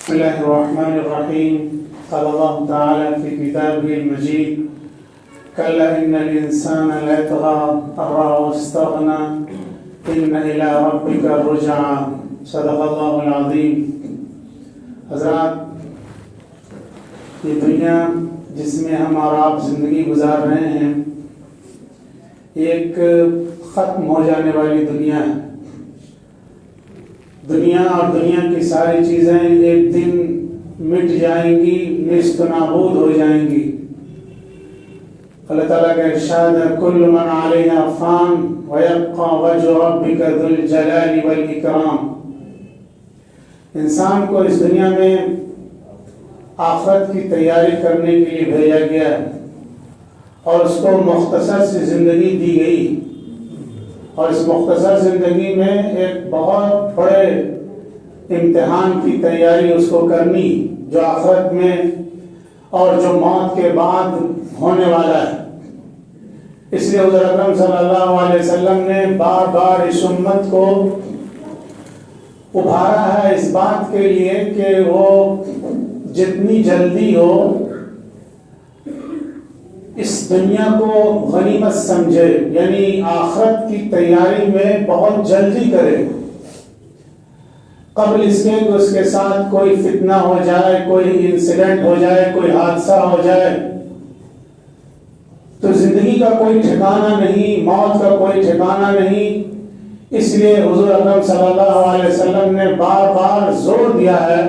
بسم الله الرحمن الرحيم. قال الله تعالى في كتابه المجيد: كلا إن الإنسان ليطغى أن رآه استغنى إن إلى ربك الرجعى. صدق الله العظيم. حضرات، یہ دنیا جس میں ہم اور آپ زندگی گزار رہے ہیں ایک ختم ہو جانے والی دنیا ہے. دنیا اور دنیا کی ساری چیزیں ایک دن مٹ جائیں گی، نیست نابود ہو جائیں گی. اللہ تعالیٰ کا ارشاد ہے: کل من علیہا فان ویبقى وجہ ربک ذو الجلال والاکرام. انسان کو اس دنیا میں آخرت کی تیاری کرنے کے لیے بھیجا گیا ہے اور اس کو مختصر سی زندگی دی گئی، اور اس مختصر زندگی میں ایک بہت بڑے امتحان کی تیاری اس کو کرنی، جو آخرت میں اور جو موت کے بعد ہونے والا ہے. اس لیے حضور اکرم صلی اللہ علیہ وسلم نے بار بار اس امت کو ابھارا ہے اس بات کے لیے کہ وہ جتنی جلدی ہو اس دنیا کو غنیمت سمجھے، یعنی آخرت کی تیاری میں بہت جلدی کرے، قبل اس کے کہ اس کے ساتھ کوئی فتنہ ہو جائے، کوئی انسیڈنٹ ہو جائے، کوئی حادثہ ہو جائے. تو زندگی کا کوئی ٹھکانہ نہیں، موت کا کوئی ٹھکانہ نہیں. اس لیے حضور اکرم صلی اللہ علیہ وسلم نے بار بار زور دیا ہے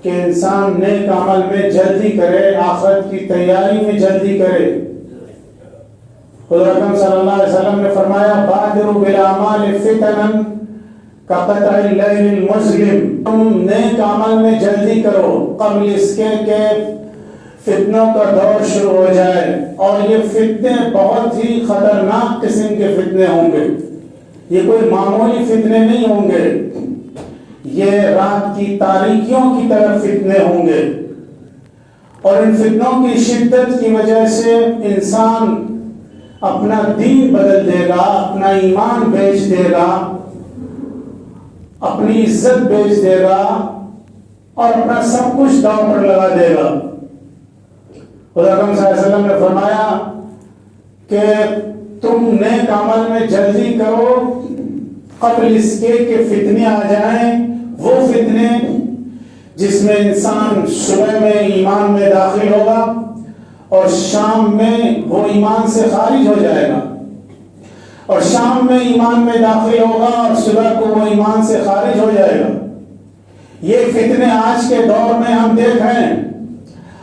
کہ انسان نیک عمل میں جلدی کرے، آخرت کی تیاری میں جلدی کرے. حضور اکرم صلی اللہ علیہ وسلم نے فرمایا: بادروا بالاعمال فتنا کقطع اللیل المظلم. تم نیک عمل میں جلدی کرو قبل اس کے کہ فتنوں کا دور شروع ہو جائے. اور یہ فتنے بہت ہی خطرناک قسم کے فتنے ہوں گے. یہ کوئی معمولی فتنے نہیں ہوں گے، یہ رات کی تاریکیوں کی طرف فتنے ہوں گے. اور ان فتنوں کی شدت کی وجہ سے انسان اپنا دین بدل دے گا، اپنا ایمان بیچ دے گا، اپنی عزت بیچ دے گا اور اپنا سب کچھ داؤ پر لگا دے گا. خدا اکرم صلی اللہ علیہ وسلم نے فرمایا کہ تم نیک عمل میں جلدی کرو قبل اس کے کہ فتنے آ جائیں. وہ فتنے جس میں انسان صبح میں ایمان میں داخل ہوگا اور شام میں وہ ایمان سے خارج ہو جائے گا، اور شام میں ایمان میں داخل ہوگا اور صبح کو وہ ایمان سے خارج ہو جائے گا. یہ فتنے آج کے دور میں ہم دیکھ رہے ہیں،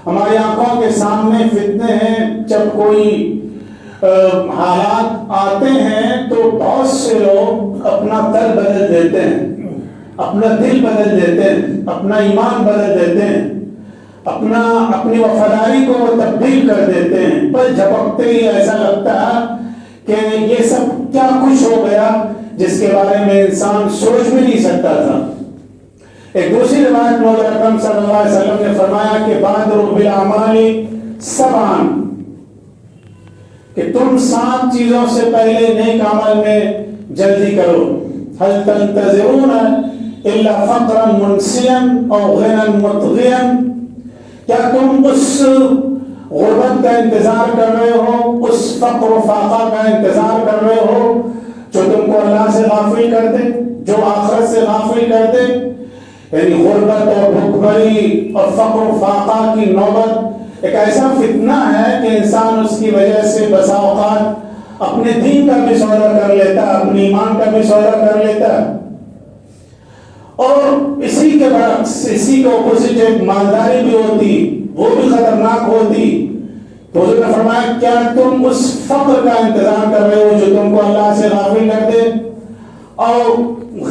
ہماری آنکھوں کے سامنے فتنے ہیں. جب کوئی حالات آتے ہیں تو بہت سے لوگ اپنا در بدل دیتے ہیں، اپنا دل بدل دیتے ہیں، اپنا ایمان بدل دیتے ہیں، اپنی وفاداری کو وہ تبدیل کر دیتے ہیں. پر جھپکتے ہی ایسا لگتا ہے کہ یہ سب کیا کچھ ہو گیا جس کے بارے میں انسان سوچ بھی نہیں سکتا تھا. ایک دوسری روایت میں حضرت اکرم صلی اللہ علیہ وسلم نے فرمایا کہ بادروا بالاعمال سبعا، کہ تم 7 چیزوں سے پہلے نیک عمل میں جلدی کرو. هل تنتظرون الا فقرا منسیا او غنى مطغیا. کیا تم اس غربت کا انتظار کر رہے ہو، اس فقر و فاقہ کا انتظار کر رہے ہو جو تم کو اللہ سے غافل کر دے، جو آخرت سے غافل کر دے؟ یعنی غربت اور بھوکمری اور فقر و فاقہ کی نوبت ایک ایسا فتنہ ہے کہ انسان اس کی وجہ سے بسا اوقات اپنے دین کا بھی سودا کر لیتا ہے، اپنے ایمان کا بھی سودا کر لیتا ہے. اور اسی کے برعکس، اسی کے اپوزٹ ایک مالداری بھی ہوتی، وہ بھی خطرناک ہوتی. تو حضور نے فرمایا کیا تم اس فقر کا انتظار کر رہے ہو جو تم کو اللہ سے غافل کر دے، اور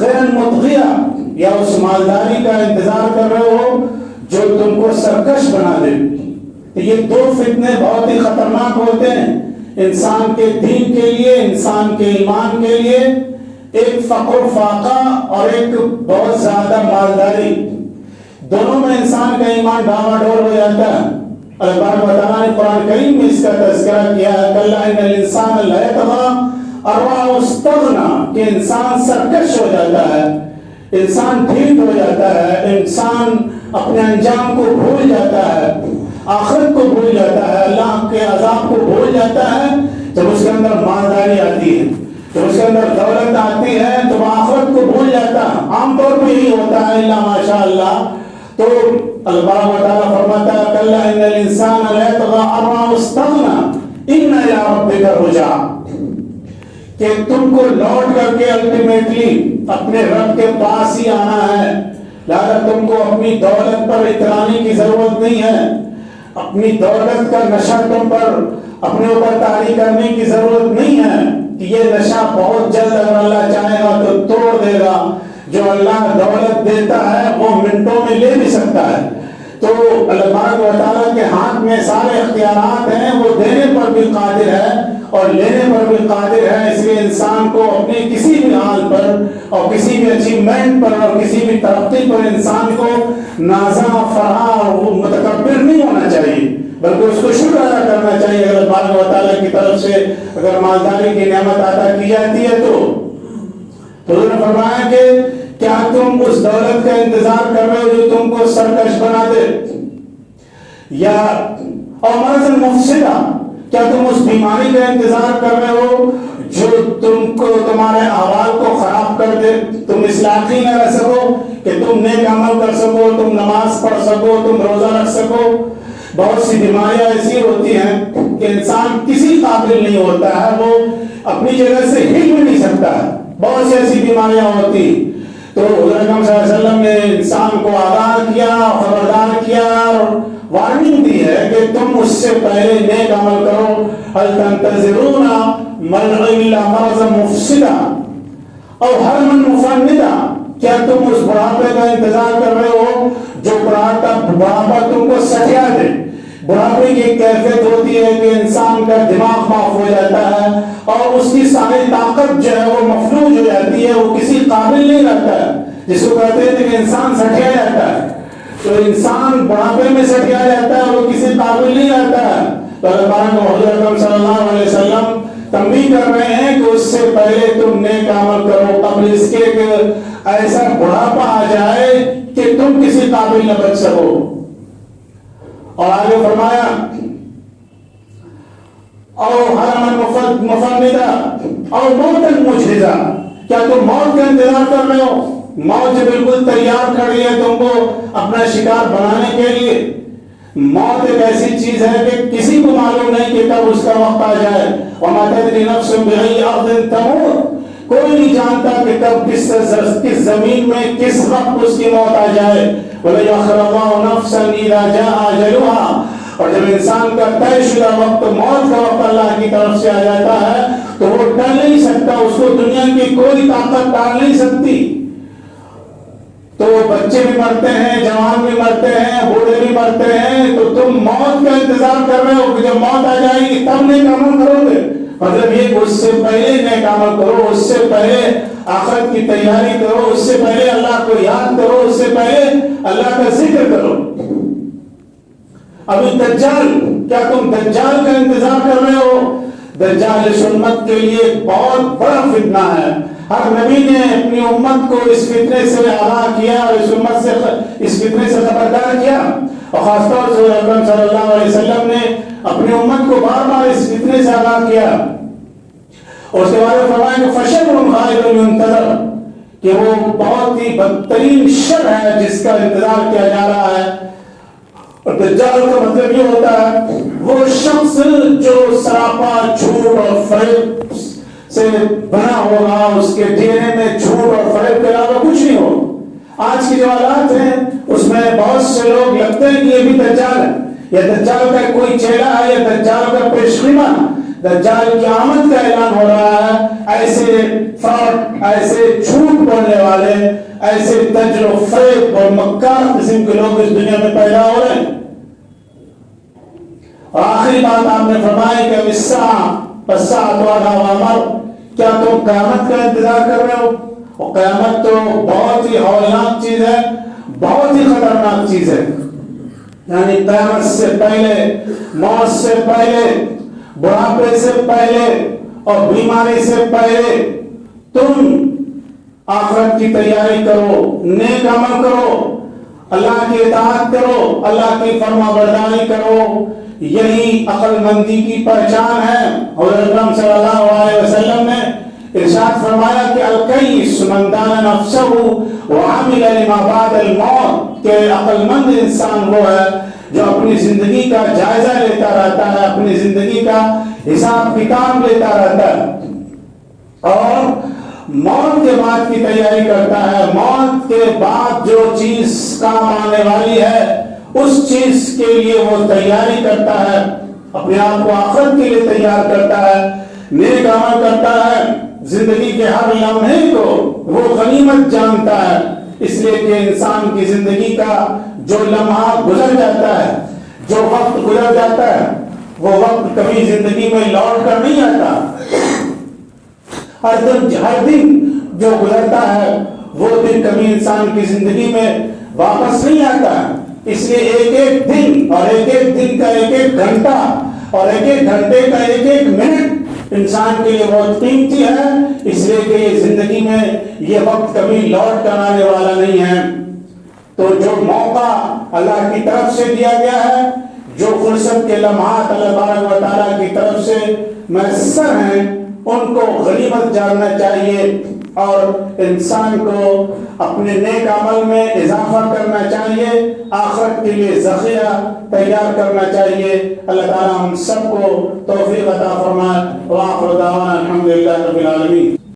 غیر مطغیہ یا اس مالداری کا انتظار کر رہے ہو جو تم کو سرکش بنا دے. تو یہ 2 فتنے بہت ہی خطرناک ہوتے ہیں انسان کے دین کے لیے، انسان کے ایمان کے لیے. ایک فقر و فاقہ اور ایک بہت زیادہ مالداری، دونوں میں انسان کا ایمان ڈاواڈول ہو جاتا ہے. اللہ تعالیٰ نے قرآن کریم میں اس کا تذکرہ کیا ہے: کلا ان الانسان لیطغی ان رآہ استغنی، کہ انسان سرکش ہو جاتا ہے انسان ڈھیٹ ہو جاتا ہے، انسان اپنے انجام کو بھول جاتا ہے، آخرت کو بھول جاتا ہے، اللہ کے عذاب کو بھول جاتا ہے جب اس کے اندر مالداری آتی ہے، جب اس کے اندر دولت آتی ہے تو وہ آخرت کو بھول جاتا ہے۔ عام طور پہ یہی ہوتا ہے الا ماشاء اللہ۔ تو اللہ تعالیٰ فرماتا ہے کلا ان الانسان لیطغی ان رآہ استغنی ان الی ربک الرجعی، کہ تم کو لوٹ کر کے الٹیمیٹلی اپنے رب کے پاس ہی آنا ہے، لہذا تم کو اپنی دولت پر اترانے کی ضرورت نہیں ہے، اپنی دولت کا نشہ تم پر اپنے اوپر طاری کرنے کی ضرورت نہیں ہے کہ یہ نشہ بہت جلد اگر اللہ چاہے گا تو توڑ دے گا۔ جو اللہ دولت دیتا ہے وہ منٹوں میں لے بھی سکتا ہے، تو اللہ و تعالیٰ کے ہاتھ میں سارے اختیارات ہیں، وہ دینے پر بھی قادر ہے اور لینے پر بھی قادر ہے۔ اس لیے انسان کو اپنے کسی بھی حال پر اور کسی بھی اچیومنٹ پر اور کسی بھی ترقی پر انسان کو نازا فرح اور متکبر نہیں ہونا چاہیے، بلکہ اس کو شکر ادا کرنا چاہیے۔ اگر اللہ و تعالیٰ کی طرف سے اگر مالداری کی نعمت عطا کی جاتی ہے تو حضور نے فرمایا کہ کیا تم اس دولت کا انتظار کر رہے ہو جو تم کو سرکش بنا دے، یا اور مرض مفسدہ، کیا تم اس بیماری کا انتظار کر رہے ہو جو تم کو تمہارے احوال کو خراب کر دے، تم اصلاحی نہ رہ سکو کہ تم نیک عمل کر سکو، تم نماز پڑھ سکو، تم روزہ رکھ سکو۔ بہت سی بیماریاں ایسی ہوتی ہیں کہ انسان کسی قابل نہیں ہوتا ہے، وہ اپنی جگہ سے ہل بھی نہیں سکتا ہے، بہت سی ایسی بیماریاں ہوتی۔ تو حضور اکرم صلی اللہ علیہ وسلم نے انسان کو آگاہ کیا، خبردار کیا اور وارننگ دی ہے کہ تم اس سے پہلے نیک عمل کرو۔ هل تنتظرون الا مرضا مفسدا او حرما مفندا، کیا تم اس بڑھاپے کا انتظار کر رہے ہو جو بڑھاپا تم کو سٹیا دے؟ بڑھاپے کی ایک کیفیت ہوتی ہے کہ انسان کا دماغ معاف ہو جاتا ہے اور اس کی ساری طاقت جو ہے وہ مفلوج ہو جاتی ہے، وہ کسی قابل نہیں رہتا ہے، جس کو کہتے ہیں کہ انسان سٹیا جاتا ہے۔ تو انسان بڑھاپے میں سٹیا جاتا ہے، وہ کسی قابل نہیں رہتا ہے۔ تو اللہ حضور اکرم صلی اللہ علیہ وسلم تنبیہ کر رہے ہیں کہ اس سے پہلے تم نیک عمل کرو قبل اس کے کہ ایسا بڑھاپا آ جائے کہ تم کسی قابل نہ بچ سکو۔ اور آگے فرمایا او حرما مفندا او موتا مجہزا، کیا تم موت کا انتظار کر رہے ہو؟ موت جو بالکل تیار کھڑی ہے تم کو اپنا شکار بنانے کے لیے۔ موت ایک ایسی چیز ہے کہ کسی کو معلوم نہیں کہ کب اس کا وقت آ جائے۔ وما تدری نفس بأي ارض تموت، کوئی نہیں جانتا کہ کب کس زمین میں کس وقت اس کی موت آ جائے۔ وَلَيَأْخِرَ اللَّهُ نَفْسًا إِذَا جَاءَ أَجَلُهَا، اور جب انسان کا طے شدہ وقت موت کا وقت اللہ کی طرف سے آ جاتا ہے تو وہ ٹل نہیں سکتا، اس کو دنیا کی کوئی طاقت ٹال نہیں سکتی۔ تو بچے بھی مرتے ہیں، جوان بھی مرتے ہیں، بوڑھے بھی مرتے ہیں، تو تم موت کا انتظار کر رہے ہو کہ جب موت آ جائے گی تب نیک عمل کرو گے۔ مطلب یہ کہ اس سے پہلے نیک عمل کرو، اس سے پہلے آخرت کی تیاری کرو، اس سے پہلے اللہ کو یاد کرو، اس سے پہلے اللہ کا ذکر کرو۔ ابھی دجال، کیا تم دجال کا انتظار کر رہے ہو؟ دجال اس امت کے لیے بہت بڑا فتنہ ہے۔ ہر نبی نے اپنی امت کو اس فتنے سے آگاہ کیا اور اس امت سے اس فتنے سے خبردار کیا، اور خاص طور سے اکرم صلی اللہ علیہ وسلم نے اپنی امت کو بار بار اس فتنے سے آگاہ کیا۔ اور اس کے بعد فرمایا کہ فشر غائب ينتظر، کہ وہ بہت ہی بدترین شر ہے جس کا انتظار کیا جا رہا ہے۔ اور دجال کا مطلب یہ ہوتا ہے وہ شخص جو سراپا جھوٹ اور فریب سے بنا ہوگا، اس کے چہرے میں جھوٹ اور فریب کے علاوہ کچھ نہیں ہو۔ آج کی جو حالات ہیں اس میں بہت سے لوگ لگتے ہیں کہ یہ بھی دجال ہے، یا دجال کا کوئی چہرہ ہے، یا دجال کا پیشخیمہ، دجال کی آمد کا اعلان ہو رہا ہے۔ ایسے فراڈ، ایسے جھوٹ بولنے والے، ایسے دجل و فریب اور مکار قسم کے لوگ اس دنیا میں پیدا ہو رہے ہیں۔ اور آخری بات آپ نے فرمایا کہ کیا تم قیامت کا انتظار کر رہے ہو؟ اور قیامت تو بہت ہی ہولناک چیز ہے، بہت ہی خطرناک چیز ہے۔ یعنی قیامت سے پہلے، موت سے پہلے، بڑھاپے سے پہلے اور بیماری سے پہلے تم آخرت کی تیاری کرو، نیک عمل کرو، اللہ کی اطاعت کرو، اللہ کی فرما برداری کرو، یہی عقل مندی کی پہچان ہے۔ حضرت اکرم صلی اللہ علیہ وسلم نے ارشاد فرمایا کہ الکیس من دان نفسہ وعمل لما بعد الموت، کہ عقل مند انسان وہ ہے جو اپنی زندگی کا جائزہ لیتا رہتا ہے، اپنی زندگی کا حساب کتاب لیتا رہتا ہے اور موت کے بعد کی تیاری کرتا ہے۔ موت کے بعد جو چیز کام آنے والی ہے اس چیز کے لیے وہ تیاری کرتا ہے، اپنے آپ کو آخرت کے لیے تیار کرتا ہے، نیک عمل کرتا ہے، زندگی کے ہر لمحے کو وہ غنیمت جانتا ہے، اس لیے کہ انسان کی زندگی کا جو لمحہ گزر جاتا ہے، جو وقت گزر جاتا ہے، وہ وقت کبھی زندگی میں لوٹ کر نہیں آتا۔ ہر دن جو گزرتا ہے وہ دن کبھی انسان کی زندگی میں واپس نہیں آتا ہے، اس لیے ایک ایک دن اور ایک ایک دن کا ایک ایک گھنٹہ اور ایک ایک گھنٹے کا ایک ایک منٹ انسان کے لیے بہت قیمتی ہے، اس لیے کہ یہ زندگی میں یہ وقت کبھی لوٹ کر آنے والا نہیں ہے۔ تو جو موقع اللہ کی طرف سے دیا گیا ہے، جو فرصت کے لمحات اللہ تبارک و تعالیٰ کی طرف سے میسر ہیں، ان کو غنیمت جاننا چاہیے اور انسان کو اپنے نیک عمل میں اضافہ کرنا چاہیے، آخرت کے لیے ذخیرہ تیار کرنا چاہیے۔ اللہ تعالیٰ ہم سب کو توفیق عطا فرمائے۔ وآخر دعوانا الحمدللہ رب العالمین۔